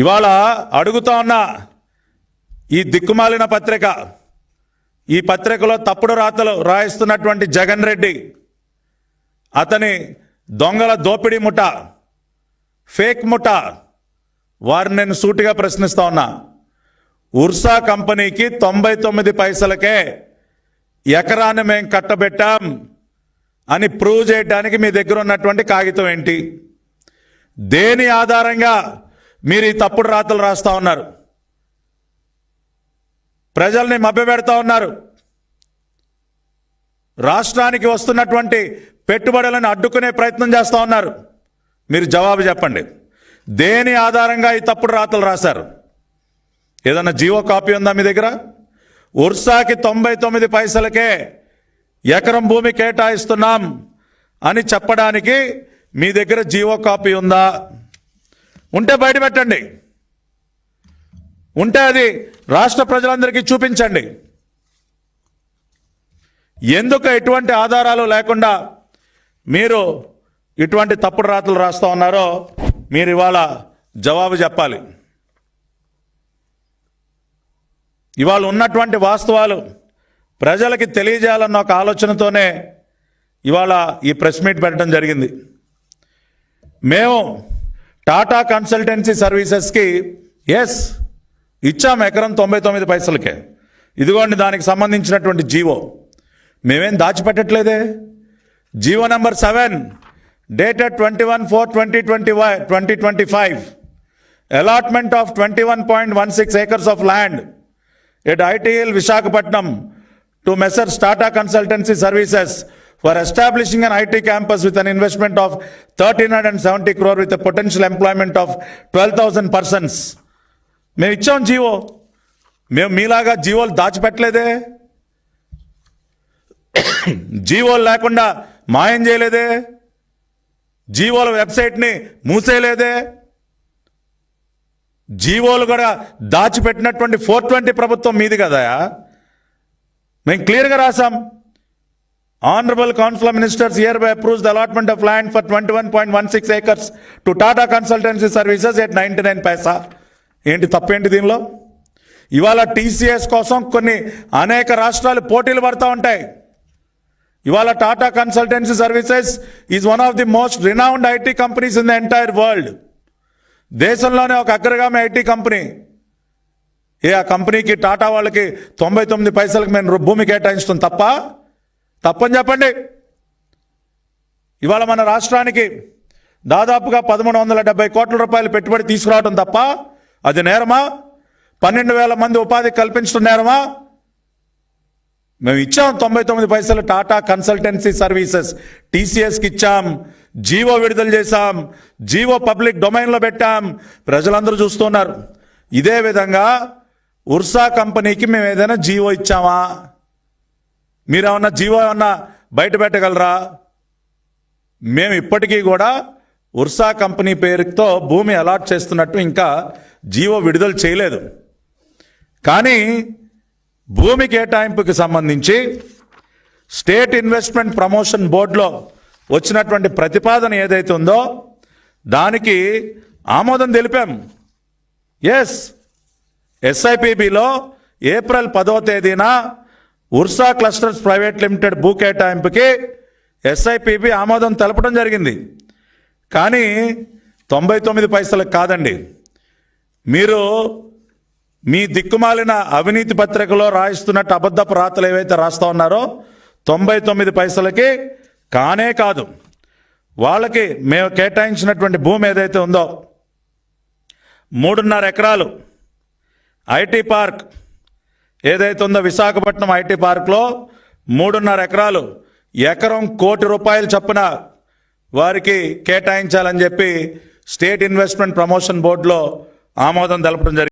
ఇవాళ అడుగుతా ఉన్నా, ఈ దిక్కుమాలిన పత్రిక, ఈ పత్రికలో తప్పుడు రాతలు రాయిస్తున్నటువంటి జగన్ రెడ్డి, అతని దొంగల దోపిడీ ముఠ, ఫేక్ ముఠ, వారిని నేను సూటిగా ప్రశ్నిస్తా ఉన్నా. ఉర్సా కంపెనీకి 99 పైసలకే ఎకరాన్ని మేము కట్టబెట్టాం అని ప్రూవ్ చేయడానికి మీ దగ్గర ఉన్నటువంటి కాగితం ఏంటి? దేని ఆధారంగా మీరు ఈ తప్పుడు రాతలు రాస్తా ఉన్నారు? ప్రజల్ని మభ్యపెడతా ఉన్నారు. రాష్ట్రానికి వస్తున్నటువంటి పెట్టుబడులను అడ్డుకునే ప్రయత్నం చేస్తూ ఉన్నారు. మీరు జవాబు చెప్పండి. దేని ఆధారంగా ఈ తప్పుడు రాతలు రాశారు? ఏదన్నా జీవో కాపీ ఉందా మీ దగ్గర? ఉర్సాకి 99 పైసలకే ఎకరం భూమి కేటాయిస్తున్నాం అని చెప్పడానికి మీ దగ్గర జీవో కాపీ ఉందా? ఉంటే బయట పెట్టండి. ఉంటే అది రాష్ట్ర ప్రజలందరికీ చూపించండి. ఎందుకు ఎటువంటి ఆధారాలు లేకుండా మీరు ఇటువంటి తప్పుడు రాతలు రాస్తూ ఉన్నారో మీరు ఇవాళ జవాబు చెప్పాలి. ఇవాళ ఉన్నటువంటి వాస్తవాలు ప్రజలకి తెలియజేయాలన్న ఒక ఆలోచనతోనే ఇవాళ ఈ ప్రెస్ మీట్ పెట్టడం జరిగింది. మేము టాటా కన్సల్టెన్సీ సర్వీసెస్కి ఇచ్చాము ఎకరం 99 పైసలకే. ఇదిగోండి దానికి సంబంధించినటువంటి జీవో. మేమేం దాచిపెట్టట్లేదే. GO number 7 dated 21/4/2025 allotment of 21.16 acres of land at ITL Visakhapatnam to Messrs Tata Consultancy Services for establishing an IT campus with an investment of 1,370 crore with a potential employment of 12,000 persons. మేము ఇచ్చాం GO. మేము మీలాగా జీవోలు దాచిపెట్టలేదే. జీవోలు లేకుండా మాయం చేయలేదే. జీవోల వెబ్సైట్ని మూసేయలేదే. జీవోలు కూడా దాచిపెట్టినటువంటి 420 ప్రభుత్వం మీది కదా. మేము క్లియర్గా రాసాం. Honourable council of ministers here by approves the allotment of land for 21.16 acres to Tata consultancy services at 99 పైసా. ఏంటి తప్పేంటి దీనిలో? ఇవాళ టీసీఎస్ కోసం అనేక రాష్ట్రాలు పోటీలు పడుతూ ఉంటాయి. ఇవాళ Tata consultancy services is one of the most renowned IT companies in the entire world. దేశంలోనే ఒక అగ్రగామి ఐటీ కంపెనీ. ఆ కంపెనీకి టాటా వాళ్ళకి 99 పైసలకు మేము భూమి కేటాయించడం తప్పని చెప్పండి. ఇవాళ మన రాష్ట్రానికి దాదాపుగా 1,370 కోట్ల రూపాయలు పెట్టుబడి తీసుకురావడం తప్ప అది నేరమా? 12,000 మంది ఉపాధి కల్పించడం నేరమా? మేము ఇచ్చాం 99 పైసలు టాటా కన్సల్టెన్సీ సర్వీసెస్ టీసీఎస్కి ఇచ్చాం. జీవో విడుదల చేశాం. జీవో పబ్లిక్ డొమైన్లో పెట్టాం. ప్రజలందరూ చూస్తున్నారు. ఇదే విధంగా ఉర్సా కంపెనీకి మేము ఏదైనా జీవో ఇచ్చామా? మీరేమన్నా జీవో ఏమన్నా బయట పెట్టగలరా? మేము ఇప్పటికీ కూడా ఉర్సా కంపెనీ పేరుతో భూమి అలాట్ చేస్తున్నట్టు ఇంకా జీవో విడుదల చేయలేదు. కానీ భూమి కేటాయింపుకి సంబంధించి స్టేట్ ఇన్వెస్ట్మెంట్ ప్రమోషన్ బోర్డులో వచ్చినటువంటి ప్రతిపాదన ఏదైతే ఉందో దానికి ఆమోదం తెలిపాం. ఎస్ఐపిబిలో ఏప్రిల్ 10వ తేదీన ఉర్సా క్లస్టర్స్ ప్రైవేట్ లిమిటెడ్ భూ కేటాయింపుకి ఎస్ఐపిబి ఆమోదం తెలపడం జరిగింది. కానీ 99 పైసలకు కాదండి. మీరు మీ దిక్కుమాలిన అవినీతి పత్రికలో రాయిస్తున్నట్టు అబద్ధపు రాతలు ఏవైతే రాస్తా ఉన్నారో 99 పైసలకి కానే కాదు. వాళ్ళకి మేము కేటాయించినటువంటి భూమి ఏదైతే ఉందో 3.5 ఎకరాలు ఐటీ పార్క్ ఏదైతే ఉందో విశాఖపట్నం ఐటీ పార్క్లో 3.5 ఎకరాలు ఎకరం ₹1,00,00,000 చొప్పున వారికి కేటాయించాలని చెప్పి స్టేట్ ఇన్వెస్ట్మెంట్ ప్రమోషన్ బోర్డులో ఆమోదం తెలపడం జరిగింది.